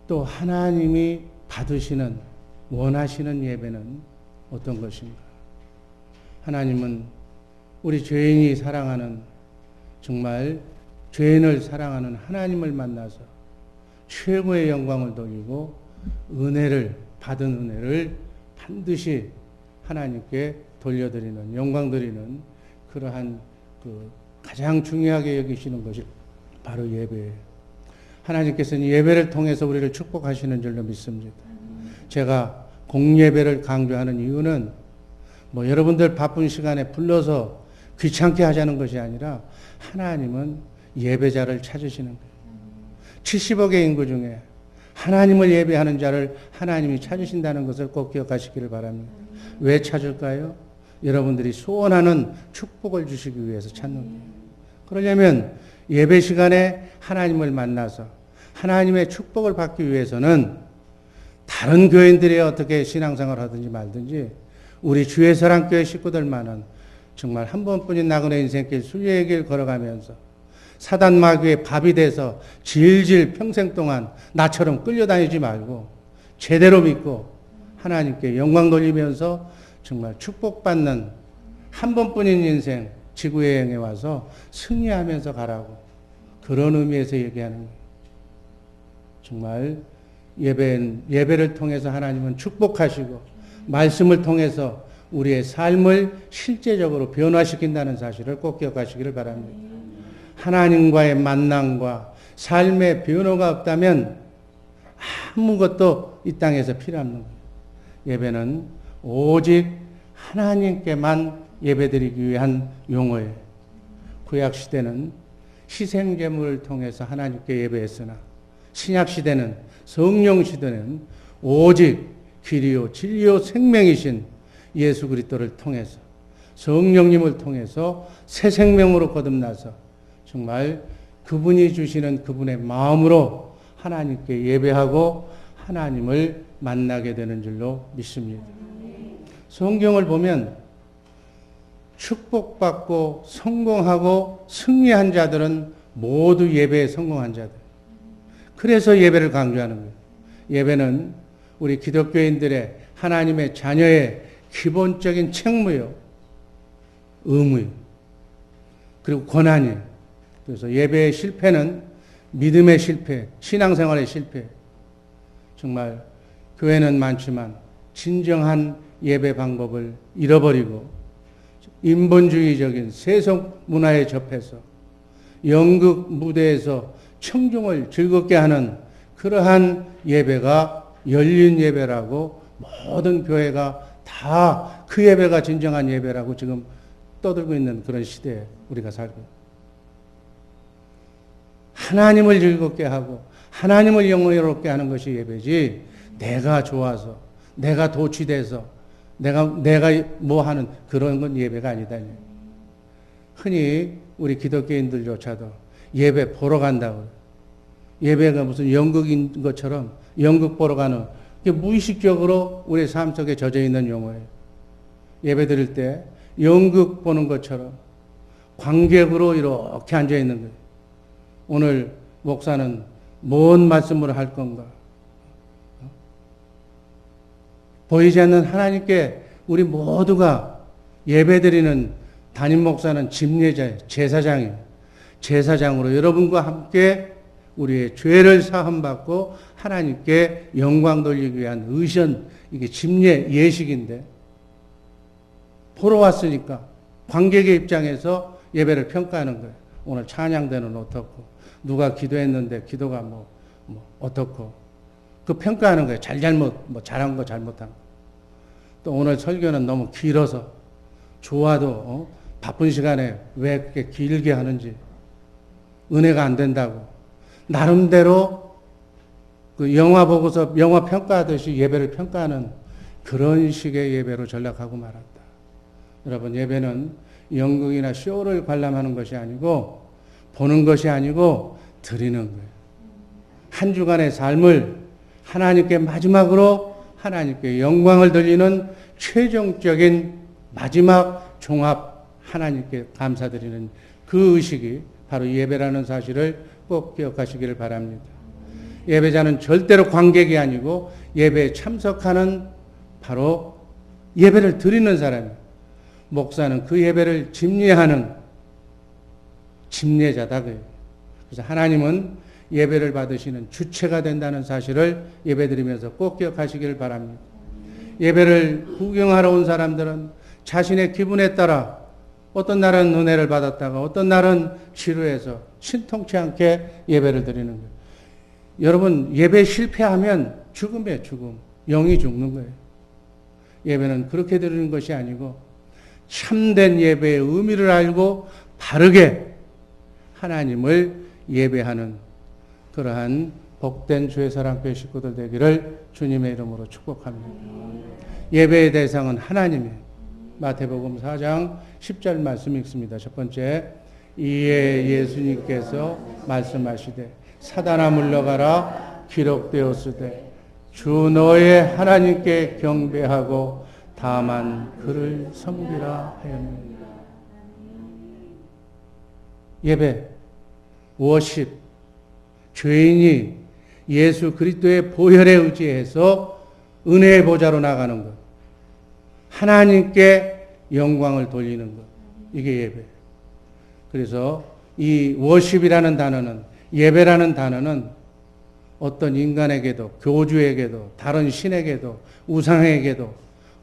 또 하나님이 받으시는, 원하시는 예배는 어떤 것인가? 하나님은 우리 죄인이 사랑하는, 정말 죄인을 사랑하는 하나님을 만나서 최고의 영광을 돌리고 받은 은혜를 반드시 하나님께 돌려드리는, 영광 드리는 그러한 가장 중요하게 여기시는 것이 바로 예배예요. 하나님께서는 예배를 통해서 우리를 축복하시는 줄로 믿습니다. 제가 공예배를 강조하는 이유는 여러분들 바쁜 시간에 불러서 귀찮게 하자는 것이 아니라 하나님은 예배자를 찾으시는 거예요. 70억의 인구 중에 하나님을 예배하는 자를 하나님이 찾으신다는 것을 꼭 기억하시기를 바랍니다. 왜 찾을까요? 여러분들이 소원하는 축복을 주시기 위해서 찾는 거예요. 그러려면 예배 시간에 하나님을 만나서 하나님의 축복을 받기 위해서는 다른 교인들이 어떻게 신앙생활을 하든지 말든지 우리 주의 사랑교회 식구들만은 정말 한 번뿐인 나그네 인생길, 순례의 길 걸어가면서 사단 마귀의 밥이 돼서 질질 평생 동안 나처럼 끌려다니지 말고 제대로 믿고 하나님께 영광 돌리면서 정말 축복받는 한 번뿐인 인생 지구여행에 와서 승리하면서 가라고, 그런 의미에서 얘기하는 거예요. 정말 예배를 통해서 하나님은 축복하시고 말씀을 통해서 우리의 삶을 실제적으로 변화시킨다는 사실을 꼭 기억하시기를 바랍니다. 하나님과의 만남과 삶의 변화가 없다면 아무것도 이 땅에서 필요 없는 거예요. 예배는 오직 하나님께만 예배드리기 위한 용어예요. 구약시대는 희생제물을 통해서 하나님께 예배했으나 신약시대는, 성령시대는 오직 길이요 진리요 생명이신 예수 그리스도를 통해서, 성령님을 통해서 새 생명으로 거듭나서 정말 그분이 주시는 그분의 마음으로 하나님께 예배하고 하나님을 만나게 되는 줄로 믿습니다. 성경을 보면 축복받고 성공하고 승리한 자들은 모두 예배에 성공한 자들. 그래서 예배를 강조하는 거예요. 예배는 우리 기독교인들의, 하나님의 자녀의 기본적인 책무요, 의무요, 그리고 권한이에요. 그래서 예배의 실패는 믿음의 실패, 신앙생활의 실패. 정말 교회는 많지만 진정한 예배 방법을 잃어버리고 인본주의적인 세속 문화에 접해서 연극 무대에서 청중을 즐겁게 하는 그러한 예배가 열린 예배라고, 모든 교회가 다 그 예배가 진정한 예배라고 지금 떠들고 있는 그런 시대에 우리가 살고, 하나님을 즐겁게 하고 하나님을 영광스럽게 하는 것이 예배지, 내가 좋아서, 내가 도취돼서, 내가 뭐 하는 그런 건 예배가 아니다. 흔히 우리 기독교인들조차도 예배 보러 간다고, 예배가 무슨 연극인 것처럼 연극 보러 가는, 무의식적으로 우리 삶 속에 젖어 있는 용어예요. 예배 드릴 때 연극 보는 것처럼 관객으로 이렇게 앉아 있는 거예요. 오늘 목사는 뭔 말씀을 할 건가? 보이지 않는 하나님께 우리 모두가 예배드리는 담임 목사는 집례자예요. 제사장이에요. 제사장으로 여러분과 함께 우리의 죄를 사함받고 하나님께 영광 돌리기 위한 의전, 이게 집례 예식인데, 보러 왔으니까 관객의 입장에서 예배를 평가하는 거예요. 오늘 찬양대는 어떻고, 누가 기도했는데 기도가 뭐 어떻고, 그 평가하는 거예요. 잘못, 잘한 거 잘못한 거. 또 오늘 설교는 너무 길어서, 좋아도 바쁜 시간에 왜 그렇게 길게 하는지, 은혜가 안 된다고 나름대로 그 영화 보고서 영화 평가하듯이 예배를 평가하는 그런 식의 예배로 전락하고 말았다. 여러분, 예배는 연극이나 쇼를 관람하는 것이 아니고, 보는 것이 아니고 드리는 거예요. 한 주간의 삶을 하나님께 마지막으로 하나님께 영광을 돌리는 최종적인 마지막 종합, 하나님께 감사드리는 그 의식이 바로 예배라는 사실을 꼭 기억하시기를 바랍니다. 예배자는 절대로 관객이 아니고 예배에 참석하는 바로 예배를 드리는 사람이에요. 목사는 그 예배를 집례하는 집례자다. 그래서 하나님은 예배를 받으시는 주체가 된다는 사실을 예배드리면서 꼭 기억하시기를 바랍니다. 예배를 구경하러 온 사람들은 자신의 기분에 따라 어떤 날은 은혜를 받았다가 어떤 날은 지루해서 신통치 않게 예배를 드리는 거예요. 여러분, 예배 실패하면 죽음이에요, 죽음. 영이 죽는 거예요. 예배는 그렇게 드리는 것이 아니고 참된 예배의 의미를 알고 바르게 하나님을 예배하는 그러한 복된 주의 사랑교회 식구들 되기를 주님의 이름으로 축복합니다. 예배의 대상은 하나님이에요. 마태복음 4장 10절 말씀 읽습니다. 첫 번째, 이에 예수님께서 말씀하시되 사단아 물러가라 기록되었으되 주 너의 하나님께 경배하고 다만 그를 섬기라 하였느니라. 예배, 워십, 죄인이 예수 그리스도의 보혈에 의지해서 은혜의 보좌로 나가는 것, 하나님께 영광을 돌리는 것, 이게 예배. 그래서 이 워십이라는 단어는, 예배라는 단어는 어떤 인간에게도, 교주에게도, 다른 신에게도, 우상에게도,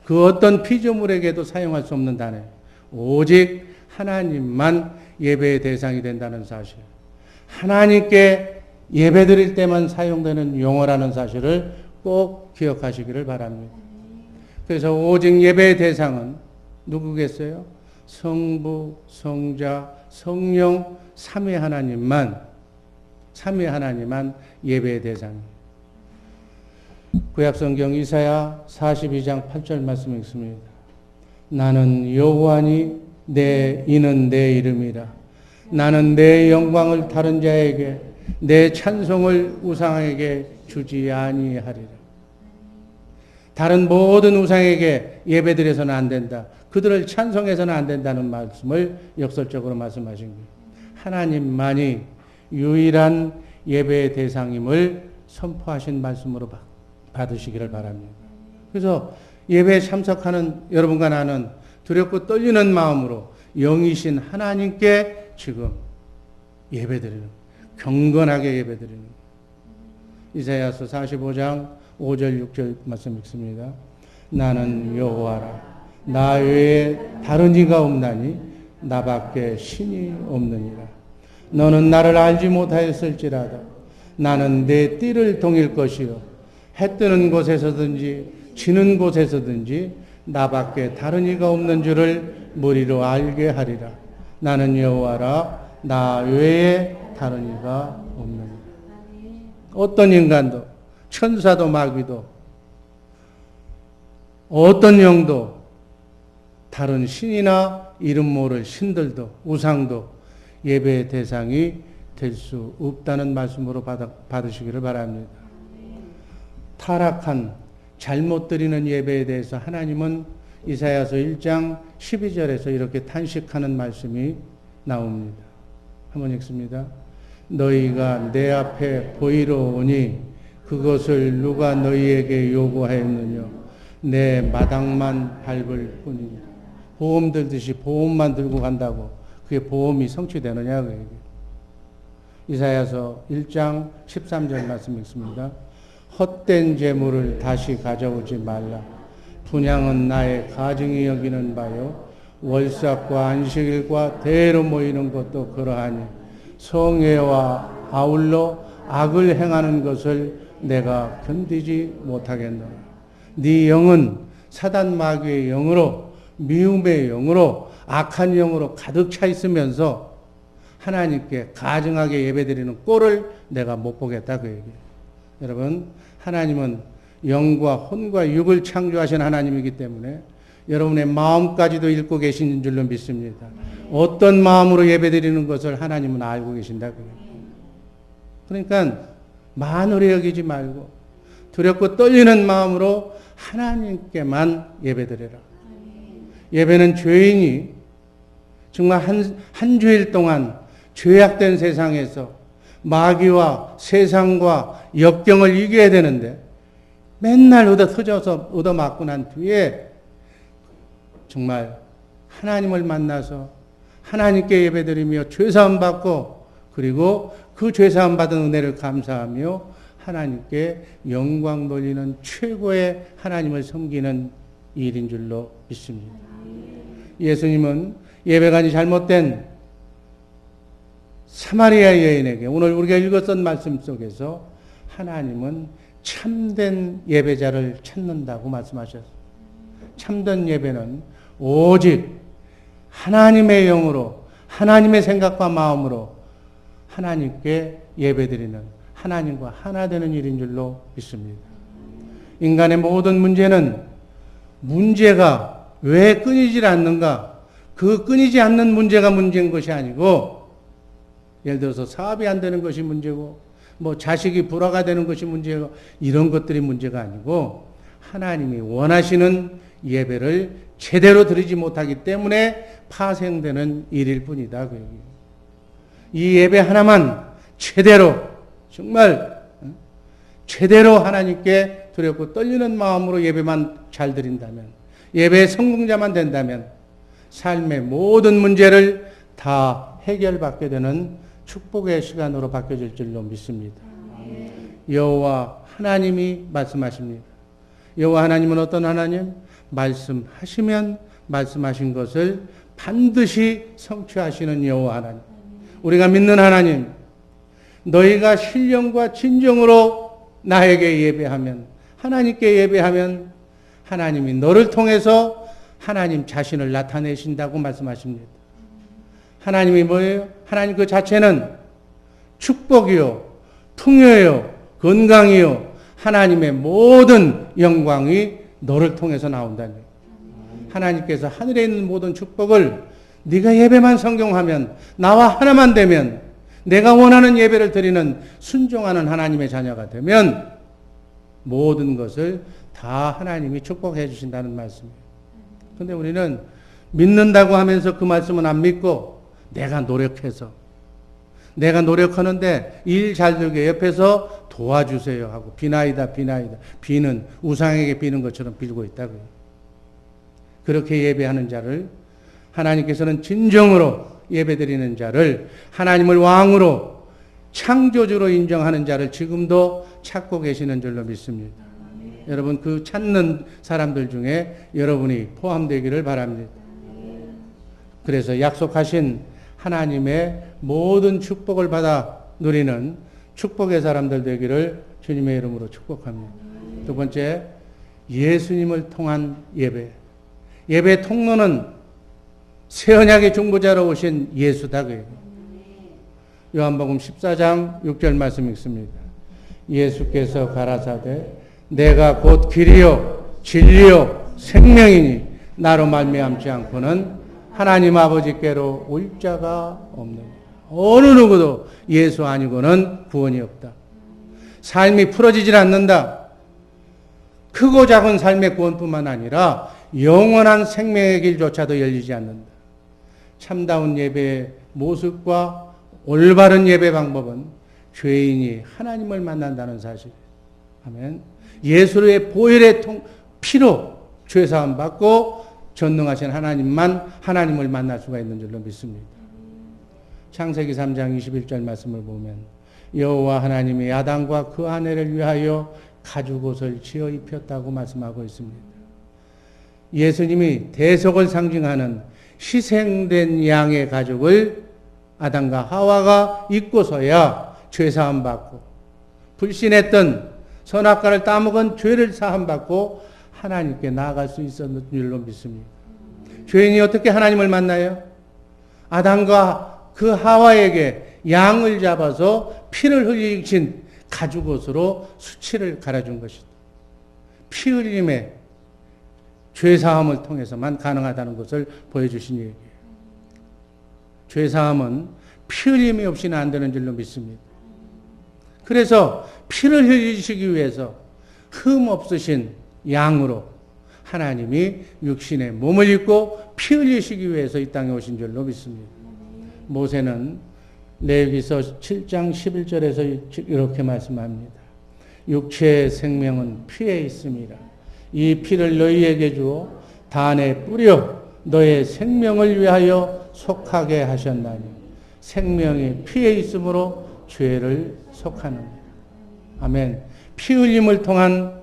그 어떤 피조물에게도 사용할 수 없는 단어예요. 오직 하나님만 예배의 대상이 된다는 사실. 하나님께 예배 드릴 때만 사용되는 용어라는 사실을 꼭 기억하시기를 바랍니다. 그래서 오직 예배의 대상은 누구겠어요? 성부, 성자, 성령, 삼위 하나님만 예배의 대상입니다. 구약성경 이사야 42장 8절 말씀 읽습니다. 나는 여호와니 이는 내 이름이라. 나는 내 영광을 다른 자에게, 내 찬송을 우상에게 주지 아니하리라. 다른 모든 우상에게 예배드려서는 안 된다. 그들을 찬송해서는 안 된다는 말씀을 역설적으로 말씀하신 거예요. 하나님만이 유일한 예배의 대상임을 선포하신 말씀으로 받으시기를 바랍니다. 그래서 예배에 참석하는 여러분과 나는 두렵고 떨리는 마음으로 영이신 하나님께 지금 예배드리는, 경건하게 예배드리는. 이사야서 45장 5절 6절 말씀 읽습니다. 나는 여호와라. 나 외에 다른 이가 없나니 나밖에 신이 없느니라. 너는 나를 알지 못하였을지라도 나는 내 띠를 동일 것이요 해 뜨는 곳에서든지 지는 곳에서든지 나밖에 다른 이가 없는 줄을 무리로 알게 하리라. 나는 여호와라. 나 외에 다른 이가 없느니라. 어떤 인간도, 천사도, 마귀도, 어떤 영도, 다른 신이나 이름 모를 신들도, 우상도 예배의 대상이 될 수 없다는 말씀으로 받으시기를 바랍니다. 타락한, 잘못 드리는 예배에 대해서 하나님은 이사야서 1장 12절에서 이렇게 탄식하는 말씀이 나옵니다. 한번 읽습니다. 너희가 내 앞에 보이러 오니 그것을 누가 너희에게 요구하였느냐. 내 마당만 밟을 뿐이니. 보험 들듯이 보험만 들고 간다고 그게 보험이 성취되느냐. 그 얘기. 이사야서 1장 13절 말씀 읽습니다. 헛된 재물을 다시 가져오지 말라. 분향은 나의 가증이 여기는 바요. 월삭과 안식일과 대로 모이는 것도 그러하니 성회와 아울러 악을 행하는 것을 내가 견디지 못하겠노라. 네 영은 사단 마귀의 영으로, 미움의 영으로, 악한 영으로 가득 차 있으면서 하나님께 가증하게 예배드리는 꼴을 내가 못 보겠다, 그 얘기예요. 여러분, 하나님은 영과 혼과 육을 창조하신 하나님이기 때문에 여러분의 마음까지도 읽고 계신 줄로 믿습니다. 어떤 마음으로 예배드리는 것을 하나님은 알고 계신다. 그러니까 만으로 여기지 말고 두렵고 떨리는 마음으로 하나님께만 예배드려라. 예배는 죄인이 정말 한 주일 동안 죄악된 세상에서 마귀와 세상과 역경을 이겨야 되는데 맨날 얻어맞고 난 뒤에 정말 하나님을 만나서 하나님께 예배드리며 죄사함 받고 그리고 그 죄사함 받은 은혜를 감사하며 하나님께 영광 돌리는 최고의 하나님을 섬기는 일인 줄로 믿습니다. 예수님은 예배관이 잘못된 사마리아 여인에게 오늘 우리가 읽었던 말씀 속에서 하나님은 참된 예배자를 찾는다고 말씀하셨어요. 참된 예배는 오직 하나님의 영으로 하나님의 생각과 마음으로 하나님께 예배드리는 하나님과 하나 되는 일인 줄로 믿습니다. 인간의 모든 문제가 왜 끊이질 않는가? 그 끊이지 않는 문제가 문제인 것이 아니고 예를 들어서 사업이 안 되는 것이 문제고 뭐 자식이 불화가 되는 것이 문제고 이런 것들이 문제가 아니고 하나님이 원하시는 예배를 제대로 드리지 못하기 때문에 파생되는 일일 뿐이다. 이 예배 하나만 제대로 정말 제대로 하나님께 두렵고 떨리는 마음으로 예배만 잘 드린다면 예배의 성공자만 된다면 삶의 모든 문제를 다 해결받게 되는 축복의 시간으로 바뀌어질 줄로 믿습니다. 여호와 하나님이 말씀하십니다. 여호와 하나님은 어떤 하나님? 말씀하시면 말씀하신 것을 반드시 성취하시는 여호와 하나님. 우리가 믿는 하나님, 너희가 신령과 진정으로 나에게 예배하면, 하나님께 예배하면 하나님이 너를 통해서 하나님 자신을 나타내신다고 말씀하십니다. 하나님이 뭐예요? 하나님 그 자체는 축복이요, 풍요요, 건강이요, 하나님의 모든 영광이 너를 통해서 나온다니. 하나님께서 하늘에 있는 모든 축복을 네가 예배만 성경하면 나와 하나만 되면 내가 원하는 예배를 드리는 순종하는 하나님의 자녀가 되면 모든 것을 다 하나님이 축복해 주신다는 말씀이에요. 그런데 우리는 믿는다고 하면서 그 말씀은 안 믿고 내가 노력하는데 일 잘 되게 옆에서 도와주세요 하고 비나이다. 비는 우상에게 비는 것처럼 빌고 있다고요. 그렇게 예배하는 자를 하나님께서는 진정으로 예배드리는 자를 하나님을 왕으로 창조주로 인정하는 자를 지금도 찾고 계시는 줄로 믿습니다. 여러분 그 찾는 사람들 중에 여러분이 포함되기를 바랍니다. 그래서 약속하신 하나님의 모든 축복을 받아 누리는 축복의 사람들 되기를 주님의 이름으로 축복합니다. 두 번째, 예수님을 통한 예배. 예배 통로는 새 언약의 중보자로 오신 예수다. 요한복음 14장 6절 말씀 읽습니다. 예수께서 가라사대 내가 곧 길이요 진리요 생명이니 나로 말미암지 않고는 하나님 아버지께로 올 자가 없느니라. 어느 누구도 예수 아니고는 구원이 없다. 삶이 풀어지질 않는다. 크고 작은 삶의 구원뿐만 아니라 영원한 생명의 길조차도 열리지 않는다. 참다운 예배의 모습과 올바른 예배 방법은 죄인이 하나님을 만난다는 사실. 아멘. 예수의 보혈의 피로 죄사함 받고 전능하신 하나님만 하나님을 만날 수가 있는 줄로 믿습니다. 창세기 3장 21절 말씀을 보면 여호와 하나님이 아담과 그 아내를 위하여 가죽옷을 지어 입혔다고 말씀하고 있습니다. 예수님이 대속을 상징하는 희생된 양의 가죽을 아담과 하와가 입고서야 죄사함 받고 불신했던 선악과를 따먹은 죄를 사함 받고 하나님께 나아갈 수 있었는 줄로 믿습니다. 죄인이 어떻게 하나님을 만나요? 아담과 그 하와에게 양을 잡아서 피를 흘리신 가죽옷으로 수치를 갈아준 것이다. 피 흘림의 죄사함을 통해서만 가능하다는 것을 보여주신 얘기예요. 죄사함은 피 흘림이 없이는 안 되는 줄로 믿습니다. 그래서 피를 흘리시기 위해서 흠 없으신 양으로 하나님이 육신의 몸을 입고 피 흘리시기 위해서 이 땅에 오신 줄로 믿습니다. 모세는 레위기서 7장 11절에서 이렇게 말씀합니다. 육체의 생명은 피에 있음이라. 이 피를 너희에게 주어 단에 뿌려 너의 생명을 위하여 속하게 하셨나니 생명이 피에 있으므로 죄를 속하느니라. 아멘. 피 흘림을 통한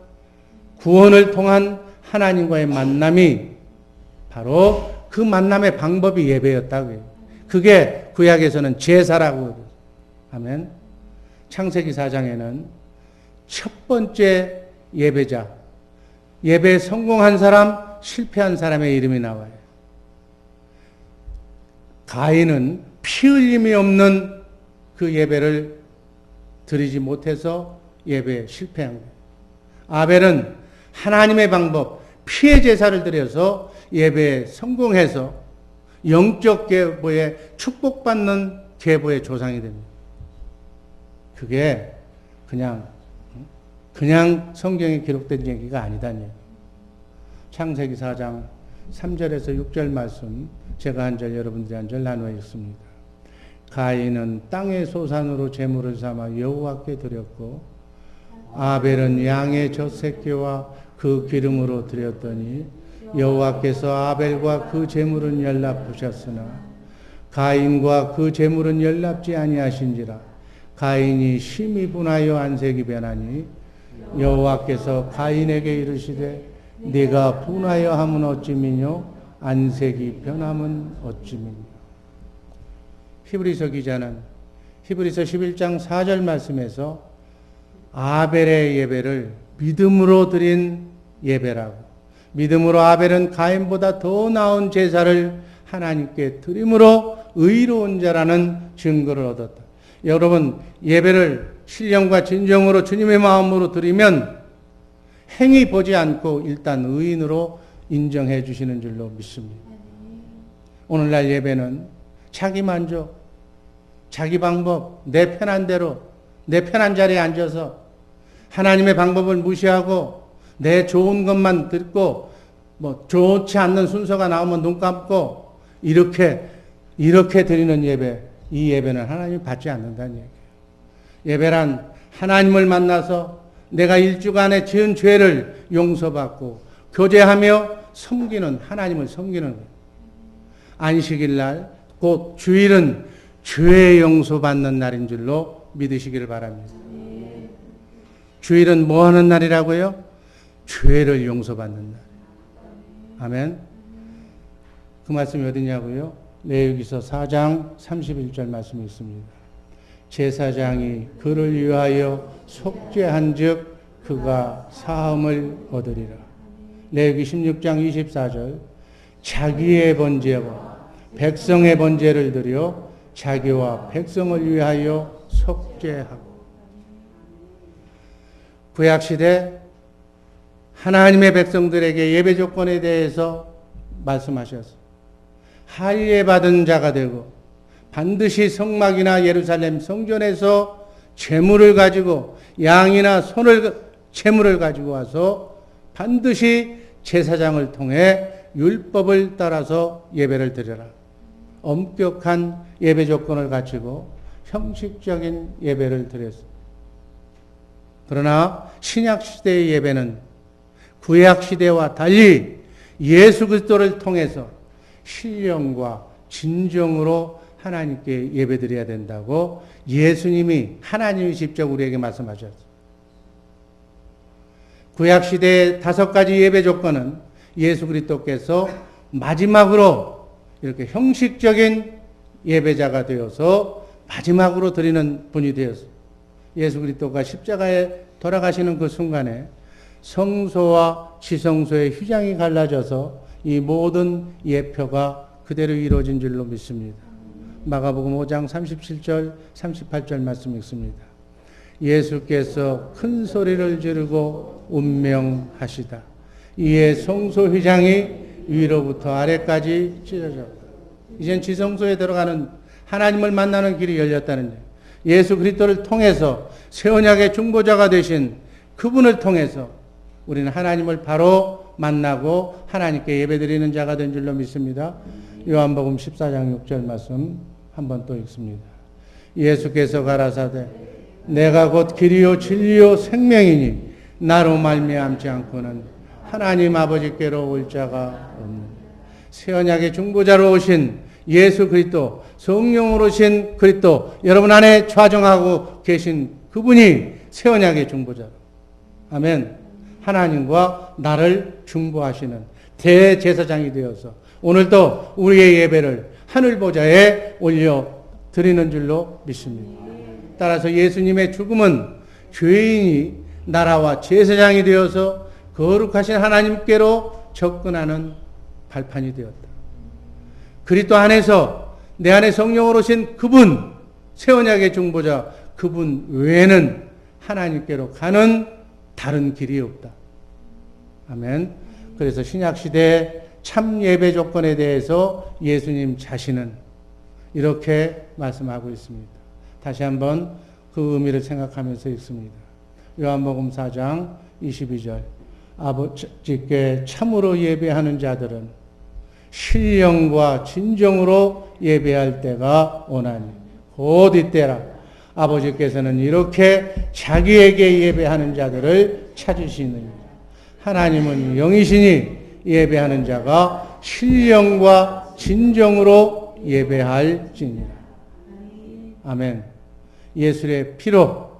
구원을 통한 하나님과의 만남이 바로 그 만남의 방법이 예배였다고요. 그게 구약에서는 제사라고 그래요. 아멘. 창세기 4장에는 첫 번째 예배자, 예배에 성공한 사람, 실패한 사람의 이름이 나와요. 가인은 피 흘림이 없는 그 예배를 드리지 못해서 예배에 실패한 거예요. 아벨은 하나님의 방법, 피의 제사를 드려서 예배에 성공해서 영적 계보에 축복받는 계보의 조상이 됩니다. 그게 그냥 성경에 기록된 얘기가 아니다는 얘기예요. 창세기 4장 3절에서 6절 말씀 제가 한 절 여러분들이 한 절 나누어 읽습니다. 가인은 땅의 소산으로 제물을 삼아 여호와께 드렸고 아벨은 양의 젖새끼와 그 기름으로 드렸더니 여호와께서 아벨과 그 제물은 연락하셨으나 가인과 그 제물은 연락지 아니하신지라. 가인이 심히 분하여 안색이 변하니 여호와께서 가인에게 이르시되 네가 분하여 함은 어찌미뇨 안색이 변함은 어찌미뇨. 히브리서 기자는 히브리서 11장 4절 말씀에서 아벨의 예배를 믿음으로 드린 예배라고, 믿음으로 아벨은 가인보다 더 나은 제사를 하나님께 드림으로 의로운 자라는 증거를 얻었다. 여러분, 예배를 신령과 진정으로 주님의 마음으로 드리면 행위 보지 않고 일단 의인으로 인정해 주시는 줄로 믿습니다. 오늘날 예배는 자기 만족, 자기 방법, 내 편한 대로, 내 편한 자리에 앉아서 하나님의 방법을 무시하고 내 좋은 것만 듣고 좋지 않는 순서가 나오면 눈 감고 이렇게 드리는 예배, 이 예배는 하나님이 받지 않는다는 얘기예요. 예배란 하나님을 만나서 내가 일주간에 지은 죄를 용서받고 교제하며 섬기는, 하나님을 섬기는 거예요. 안식일날 곧 주일은 죄 용서받는 날인 줄로 믿으시기를 바랍니다. 주일은 뭐 하는 날이라고요? 죄를 용서받는 날. 아멘. 그 말씀이 어디냐고요? 레위기서 4장 31절 말씀이 있습니다. 제사장이 그를 위하여 속죄한 즉 그가 사함을 얻으리라. 레위기 16장 24절 자기의 번제와 백성의 번제를 드려 자기와 백성을 위하여 속죄하고. 구약시대 하나님의 백성들에게 예배 조건에 대해서 말씀하셨어요. 할례 받은 자가 되고 반드시 성막이나 예루살렘 성전에서 제물을 가지고 양이나 제물을 가지고 와서 반드시 제사장을 통해 율법을 따라서 예배를 드려라. 엄격한 예배 조건을 갖추고 형식적인 예배를 드렸습니다. 그러나 신약시대의 예배는 구약시대와 달리 예수 그리스도를 통해서 신령과 진정으로 하나님께 예배드려야 된다고 예수님이, 하나님이 직접 우리에게 말씀하셨어요. 구약시대의 5가지 예배 조건은 예수 그리스도께서 마지막으로 이렇게 형식적인 예배자가 되어서 마지막으로 드리는 분이 되었어요. 예수 그리스도가 십자가에 돌아가시는 그 순간에 성소와 지성소의 휘장이 갈라져서 이 모든 예표가 그대로 이루어진 줄로 믿습니다. 마가복음 5장 37절 38절 말씀 읽습니다. 예수께서 큰 소리를 지르고 운명하시다. 이에 성소 휘장이 위로부터 아래까지 찢어졌다. 이젠 지성소에 들어가는 하나님을 만나는 길이 열렸다는 거예요. 예수 그리스도를 통해서 새 언약의 중보자가 되신 그분을 통해서 우리는 하나님을 바로 만나고 하나님께 예배드리는 자가 된 줄로 믿습니다. 요한복음 14장 6절 말씀 한번 또 읽습니다. 예수께서 가라사대 내가 곧 길이요 진리요 생명이니 나로 말미암지 않고는 하나님 아버지께로 올 자가 없는 새 언약의 중보자로 오신 예수 그리스도 성령으로 오신 그리스도 여러분 안에 좌정하고 계신 그분이 새 언약의 중보자로 아멘. 하나님과 나를 중보하시는 대제사장이 되어서 오늘도 우리의 예배를 하늘 보좌에 올려 드리는 줄로 믿습니다. 따라서 예수님의 죽음은 죄인이 나라와 제사장이 되어서 거룩하신 하나님께로 접근하는 발판이 되었다. 그리스도 안에서 내 안에 성령으로 오신 그분, 새 언약의 중보자 그분 외에는 하나님께로 가는 다른 길이 없다. 아멘. 그래서 신약시대의 참 예배 조건에 대해서 예수님 자신은 이렇게 말씀하고 있습니다. 다시 한번 그 의미를 생각하면서 읽습니다. 요한복음 4장 22절 아버지께 참으로 예배하는 자들은 신령과 진정으로 예배할 때가 오나니 곧 이때라. 아버지께서는 이렇게 자기에게 예배하는 자들을 찾으시느니라. 하나님은 영이시니 예배하는 자가 신령과 진정으로 예배할지니라. 아멘. 예수의 피로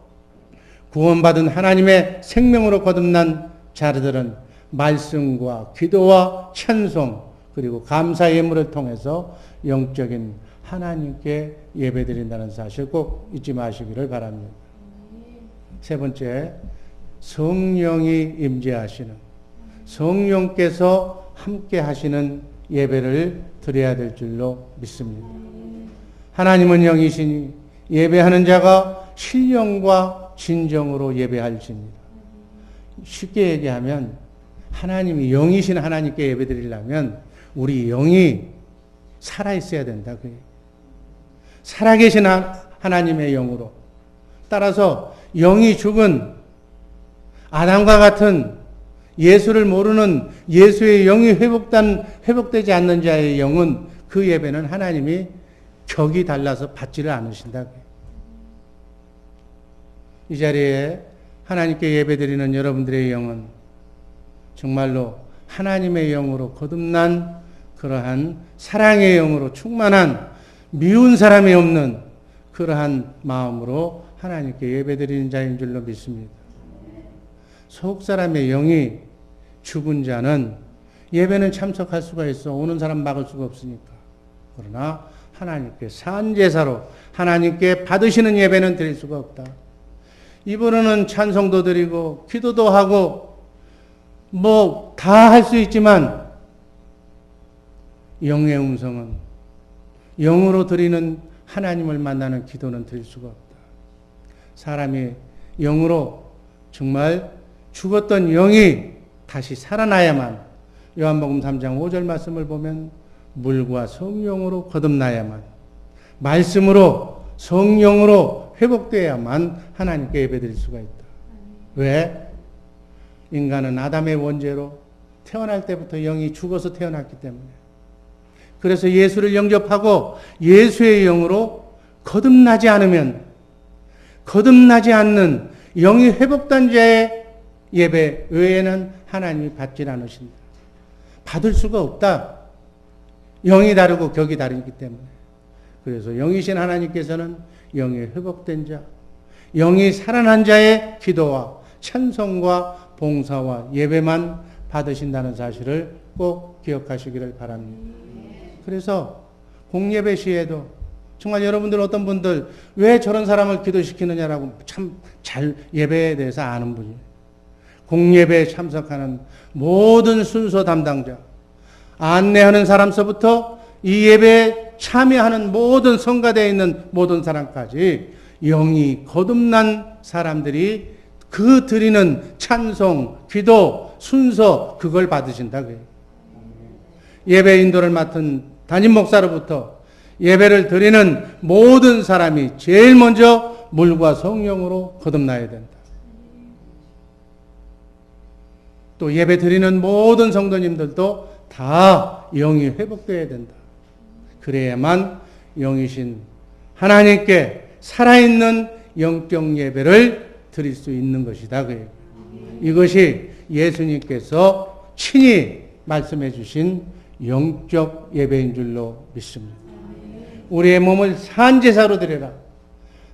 구원받은 하나님의 생명으로 거듭난 자들은 말씀과 기도와 찬송 그리고 감사 예물을 통해서 영적인 하나님께 예배드린다는 사실 꼭 잊지 마시기를 바랍니다. 세 번째, 성령이 임재하시는 성령께서 함께 하시는 예배를 드려야 될 줄로 믿습니다. 하나님은 영이시니 예배하는 자가 신령과 진정으로 예배할지니라. 쉽게 얘기하면 하나님이 영이신 하나님께 예배드리려면 우리 영이 살아있어야 된다. 살아계신 하나님의 영으로. 따라서 영이 죽은 아담과 같은 예수를 모르는 예수의 영이 회복되지 않는 자의 영은 그 예배는 하나님이 격이 달라서 받지를 않으신다. 이 자리에 하나님께 예배드리는 여러분들의 영은 정말로 하나님의 영으로 거듭난 그러한 사랑의 영으로 충만한 미운 사람이 없는 그러한 마음으로 하나님께 예배드리는 자인 줄로 믿습니다. 속 사람의 영이 죽은 자는 예배는 참석할 수가 있어. 오는 사람 막을 수가 없으니까. 그러나 하나님께 산제사로 하나님께 받으시는 예배는 드릴 수가 없다. 입으로는 찬송도 드리고 기도도 하고 뭐 다 할 수 있지만 영의 음성은 영으로 드리는 하나님을 만나는 기도는 드릴 수가 없다. 사람이 영으로 정말 죽었던 영이 다시 살아나야만 요한복음 3장 5절 말씀을 보면 물과 성령으로 거듭나야만 말씀으로 성령으로 회복되어야만 하나님께 예배드릴 수가 있다. 왜? 인간은 아담의 원죄로 태어날 때부터 영이 죽어서 태어났기 때문에. 그래서 예수를 영접하고 예수의 영으로 거듭나지 않으면 거듭나지 않는 영이 회복된 자의 예배 외에는 하나님이 받질 않으신다. 받을 수가 없다. 영이 다르고 격이 다르기 때문에. 그래서 영이신 하나님께서는 영이 회복된 자, 영이 살아난 자의 기도와 찬송과 봉사와 예배만 받으신다는 사실을 꼭 기억하시기를 바랍니다. 그래서 공예배 시에도 정말 여러분들 어떤 분들 왜 저런 사람을 기도시키느냐라고 참 잘 예배에 대해서 아는 분이에요. 공예배에 참석하는 모든 순서 담당자, 안내하는 사람서부터 이 예배에 참여하는 모든 성가대에 있는 모든 사람까지 영이 거듭난 사람들이 그 드리는 찬송, 기도, 순서 그걸 받으신다. 예배 인도를 맡은 담임 목사로부터 예배를 드리는 모든 사람이 제일 먼저 물과 성령으로 거듭나야 된다. 또 예배 드리는 모든 성도님들도 다 영이 회복되어야 된다. 그래야만 영이신 하나님께 살아있는 영적 예배를 드릴 수 있는 것이다. 이것이 예수님께서 친히 말씀해 주신 영적 예배인 줄로 믿습니다. 우리의 몸을 산제사로 드려라.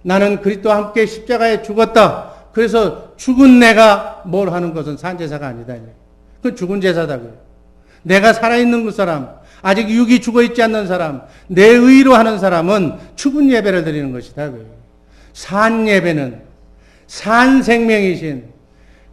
나는 그리스도와 함께 십자가에 죽었다. 그래서 죽은 내가 뭘 하는 것은 산제사가 아니다. 그 죽은 제사다. 내가 살아있는 그 사람, 아직 육이 죽어있지 않는 사람, 내 의로 하는 사람은 죽은 예배를 드리는 것이다. 산 예배는 산 생명이신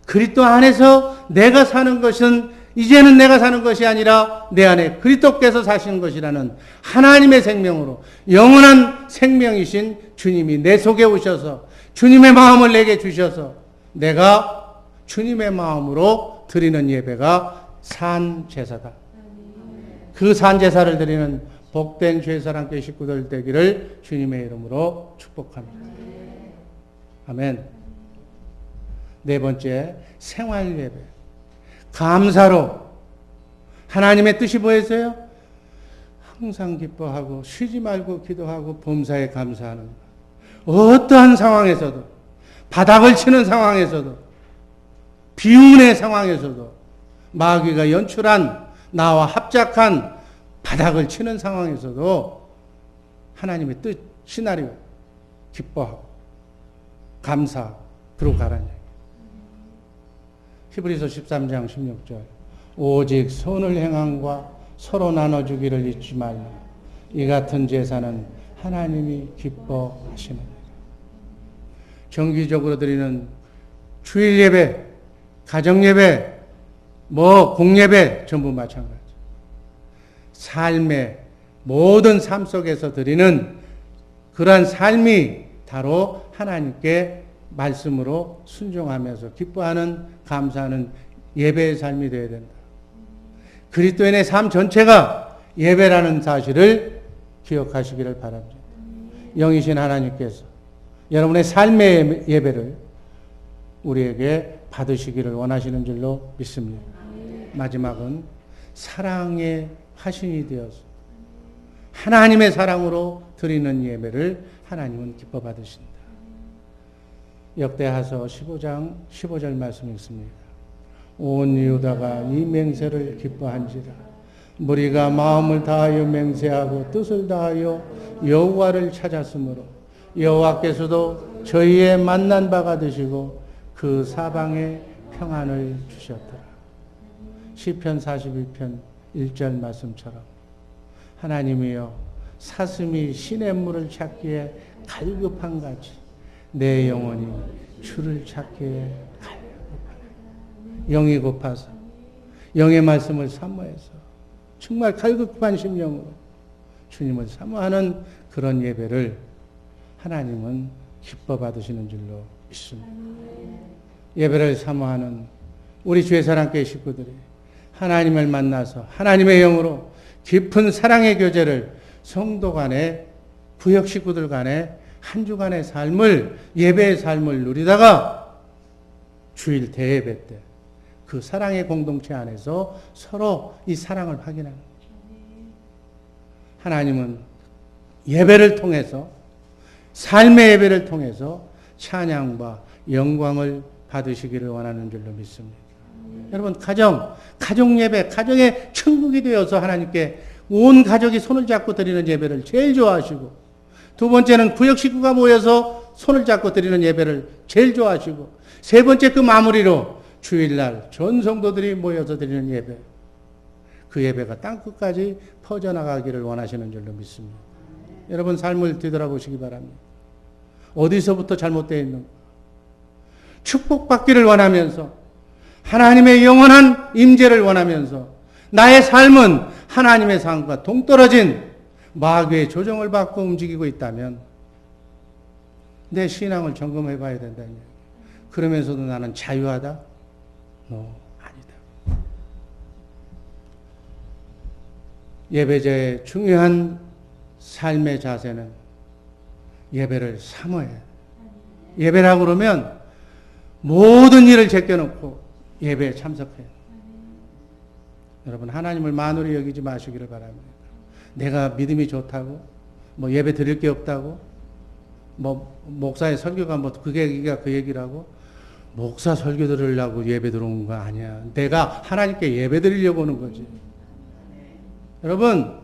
그리스도 안에서 내가 사는 것은 이제는 내가 사는 것이 아니라 내 안에 그리스도께서 사시는 것이라는 하나님의 생명으로 영원한 생명이신 주님이 내 속에 오셔서 주님의 마음을 내게 주셔서 내가 주님의 마음으로 드리는 예배가 산제사다. 그 산제사를 드리는 복된 죄사랑교회 식구들 되기를 주님의 이름으로 축복합니다. 아멘. 네 번째, 생활예배. 감사로 하나님의 뜻이 뭐였어요? 항상 기뻐하고 쉬지 말고 기도하고 범사에 감사하는 것. 어떠한 상황에서도, 바닥을 치는 상황에서도, 비운의 상황에서도, 마귀가 연출한 나와 합작한 바닥을 치는 상황에서도 하나님의 뜻, 시나리오 기뻐하고 감사 그러고 가라는 얘기예요. 히브리서 13장 16절 오직 선을 행함과 서로 나눠주기를 잊지 말라. 이 같은 제사는 하나님이 기뻐하시는 일. 정기적으로 드리는 주일 예배, 가정 예배, 공예배 전부 마찬가지. 삶의 모든 삶 속에서 드리는 그러한 삶이 바로 하나님께 말씀으로 순종하면서 기뻐하는 감사하는 예배의 삶이 되어야 된다. 그리스도인의 삶 전체가 예배라는 사실을 기억하시기를 바랍니다. 영이신 하나님께서 여러분의 삶의 예배를 우리에게 받으시기를 원하시는 줄로 믿습니다. 마지막은 사랑의 화신이 되어서 하나님의 사랑으로 드리는 예배를 하나님은 기뻐 받으신다. 역대하서 15장 15절 말씀 있습니다. 온 유다가 이 맹세를 기뻐한지라. 무리가 마음을 다하여 맹세하고 뜻을 다하여 여호와를 찾았으므로 여호와께서도 저희의 만난 바가 되시고 그 사방에 평안을 주셨더라. 시편 41편 1절 말씀처럼 하나님이여 사슴이 시냇물을 찾기에 갈급한 같이 내 영혼이 주를 찾기에 갈급하네. 영이 고파서 영의 말씀을 사모해서 정말 갈급한 심령으로 주님을 사모하는 그런 예배를 하나님은 기뻐 받으시는 줄로 믿습니다. 예배를 사모하는 우리 주의사랑교회 식구들이 하나님을 만나서 하나님의 영으로 깊은 사랑의 교제를 성도 간에 구역 식구들 간에 한 주간의 삶을 예배의 삶을 누리다가 주일 대예배 때 그 사랑의 공동체 안에서 서로 이 사랑을 확인하는 거죠. 하나님은 예배를 통해서 삶의 예배를 통해서 찬양과 영광을 받으시기를 원하는 줄로 믿습니다. 여러분 가정 예배, 가정의 천국이 되어서 하나님께 온 가족이 손을 잡고 드리는 예배를 제일 좋아하시고 두 번째는 구역 식구가 모여서 손을 잡고 드리는 예배를 제일 좋아하시고 세 번째 그 마무리로 주일날 전 성도들이 모여서 드리는 예배 그 예배가 땅끝까지 퍼져나가기를 원하시는 줄로 믿습니다. 여러분 삶을 뒤돌아보시기 바랍니다. 어디서부터 잘못되어 있는가? 축복받기를 원하면서 하나님의 영원한 임재를 원하면서 나의 삶은 하나님의 삶과 동떨어진 마귀의 조정을 받고 움직이고 있다면 내 신앙을 점검해 봐야 된다는 얘기예요. 그러면서도 나는 자유하다? 아니다. 예배자의 중요한 삶의 자세는 예배를 사모해야 돼. 예배라고 그러면 모든 일을 제껴놓고 예배에 참석해요. 여러분 하나님을 만으로 여기지 마시기를 바랍니다. 내가 믿음이 좋다고 예배 드릴 게 없다고 뭐 목사의 설교가 뭐 그게 그 얘기라고? 목사 설교 들으려고 예배 들어온 거 아니야. 내가 하나님께 예배 드리려고 오는 거지. 여러분,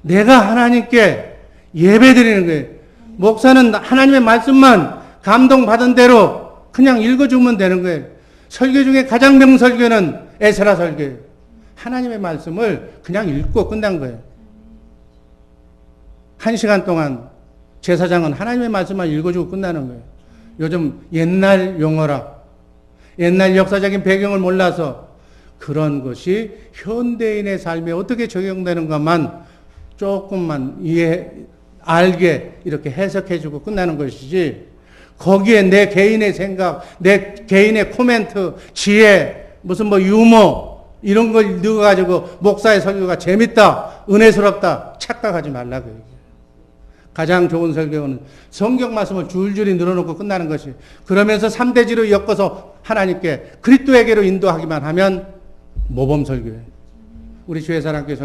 내가 하나님께 예배 드리는 거예요. 목사는 하나님의 말씀만 감동받은 대로 그냥 읽어주면 되는 거예요. 설교 중에 가장 명설교는 에스라 설교예요. 하나님의 말씀을 그냥 읽고 끝난 거예요. 1시간 동안 제사장은 하나님의 말씀만 읽어주고 끝나는 거예요. 요즘 옛날 용어라, 옛날 역사적인 배경을 몰라서 그런 것이 현대인의 삶에 어떻게 적용되는가만 조금만 알게 이렇게 해석해주고 끝나는 것이지, 거기에 내 개인의 생각, 내 개인의 코멘트, 지혜, 무슨 뭐 유머, 이런 걸 넣어가지고 목사의 설교가 재밌다, 은혜스럽다 착각하지 말라고. 가장 좋은 설교는 성경 말씀을 줄줄이 늘어놓고 끝나는 것이, 그러면서 3대지로 엮어서 하나님께 그리스도에게로 인도하기만 하면 모범 설교예요. 우리 주의사랑교회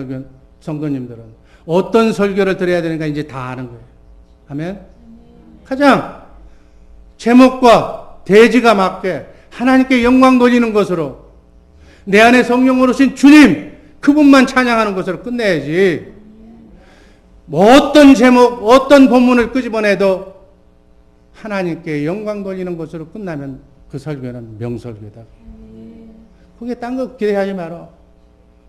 성도님들은 어떤 설교를 들어야 되는가 이제 다 아는 거예요. 아멘. 가장 제목과 대지가 맞게 하나님께 영광 돌리는 것으로, 내 안에 성령으로 오신 주님 그분만 찬양하는 것으로 끝내야지. 뭐 어떤 제목, 어떤 본문을 끄집어내도 하나님께 영광 돌리는 것으로 끝나면 그 설교는 명설교다. 거기에 딴 거 기대하지 마라.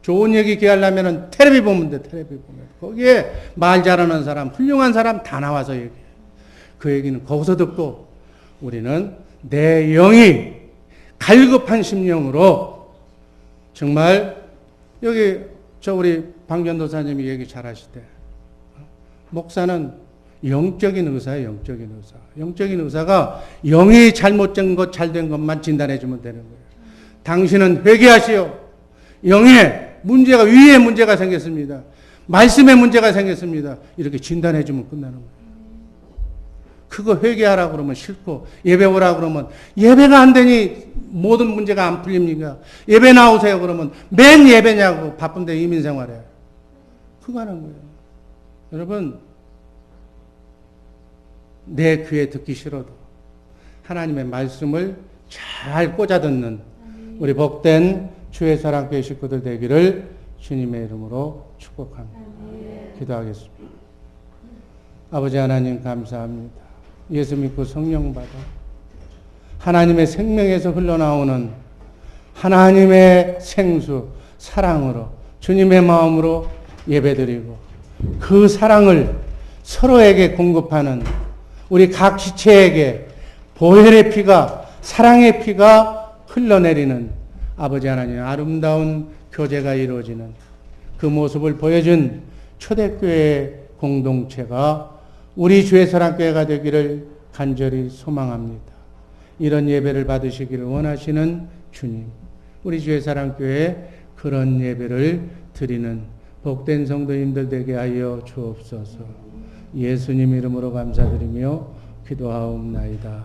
좋은 얘기 기하려면 텔레비 보면 돼, 텔레비 보면. 거기에 말 잘하는 사람, 훌륭한 사람 다 나와서 얘기해. 그 얘기는 거기서 듣고 우리는 내 영이 갈급한 심령으로, 정말 여기 우리 방전도사님이 얘기 잘 하시대. 목사는 영적인 의사예요, 영적인 의사. 영적인 의사가 영이 잘못된 것, 잘된 것만 진단해 주면 되는 거예요. 당신은 회개하시오. 영에 문제가, 위에 문제가 생겼습니다. 말씀에 문제가 생겼습니다. 이렇게 진단해 주면 끝나는 거예요. 그거 회개하라고 그러면 싫고, 예배 오라고 그러면 예배가 안 되니 모든 문제가 안 풀립니까? 예배 나오세요 그러면 맨 예배냐고, 바쁜데 이민생활에. 그거 하는 거예요. 여러분, 내 귀에 듣기 싫어도 하나님의 말씀을 잘 꽂아 듣는 우리 복된 주의 사랑교회 식구들 되기를 주님의 이름으로 축복합니다. 기도하겠습니다. 아버지 하나님 감사합니다. 예수 믿고 성령 받아 하나님의 생명에서 흘러나오는 하나님의 생수 사랑으로, 주님의 마음으로 예배드리고, 그 사랑을 서로에게 공급하는 우리 각 지체에게 보혈의 피가, 사랑의 피가 흘러내리는 아버지 하나님, 아름다운 교제가 이루어지는 그 모습을 보여준 초대교회 공동체가 우리 주의 사랑교회가 되기를 간절히 소망합니다. 이런 예배를 받으시기를 원하시는 주님, 우리 주의 사랑교회에 그런 예배를 드리는 복된 성도님들 되게 하여 주옵소서. 예수님 이름으로 감사드리며 기도하옵나이다.